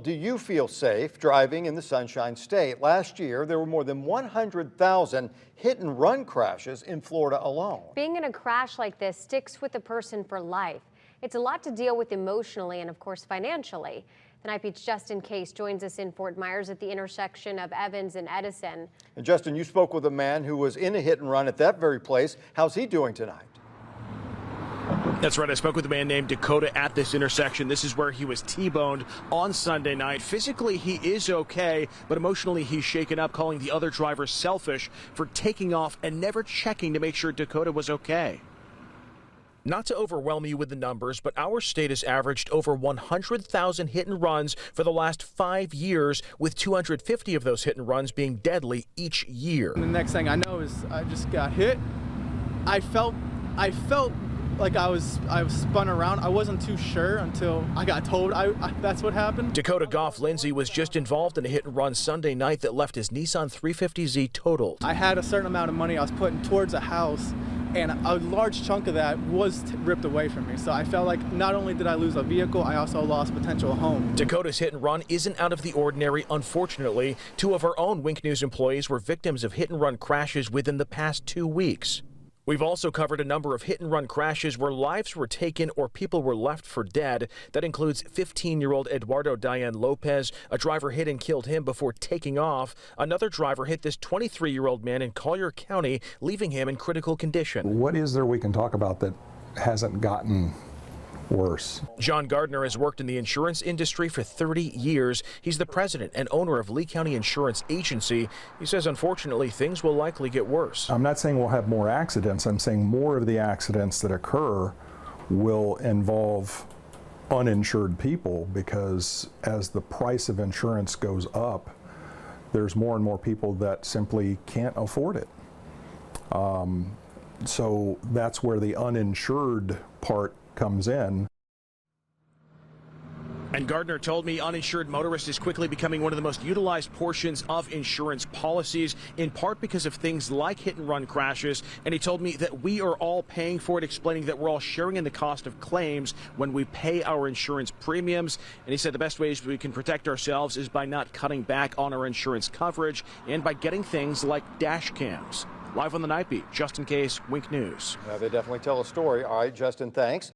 Do you feel safe driving in the Sunshine State? Last year, there were more than 100,000 hit-and-run crashes in Florida alone. Being in a crash like this sticks with a person for life. It's a lot to deal with emotionally and, of course, financially. The Night Beat's Justin Case joins us in Fort Myers at the intersection of Evans and Edison. And Justin, you spoke with a man who was in a hit-and-run at that very place. How's he doing tonight? That's right. I spoke with a man named Dakota at this intersection. This is where he was T-boned on Sunday night. Physically, he is okay, but emotionally, he's shaken up, calling the other drivers selfish for taking off and never checking to make sure Dakota was okay. Not to overwhelm you with the numbers, but our state has averaged over 100,000 hit and runs for the last 5 years, with 250 of those hit and runs being deadly each year. And the next thing I know is I just got hit. I felt like I was spun around. I wasn't too sure until I got told that's what happened. Dakota Goff Lindsay was just involved in a hit and run Sunday night that left his Nissan 350Z totaled. I had a certain amount of money I was putting towards a house, and a large chunk of that was ripped away from me. So I felt like not only did I lose a vehicle, I also lost potential home. Dakota's hit and run isn't out of the ordinary, unfortunately. 2 of our own Wink News employees were victims of hit and run crashes within the past 2 weeks. We've also covered a number of hit-and-run crashes where lives were taken or people were left for dead. That includes 15-year-old Eduardo Diane Lopez. A driver hit and killed him before taking off. Another driver hit this 23-year-old man in Collier County, leaving him in critical condition. What is there we can talk about that hasn't gotten worse? John Gardner has worked in the insurance industry for 30 years. He's the president and owner of Lee County Insurance Agency. He says, unfortunately, things will likely get worse. I'm not saying we'll have more accidents. I'm saying more of the accidents that occur will involve uninsured people, because as the price of insurance goes up, there's more and more people that simply can't afford it. So that's where the uninsured part comes in. And Gardner told me uninsured motorist is quickly becoming one of the most utilized portions of insurance policies, in part because of things like hit and run crashes. And he told me that we are all paying for it, explaining that we're all sharing in the cost of claims when we pay our insurance premiums. And he said the best ways we can protect ourselves is by not cutting back on our insurance coverage and by getting things like dash cams. Live on the Night Beat, Justin Case, Wink News. They definitely tell a story. All right, Justin, thanks.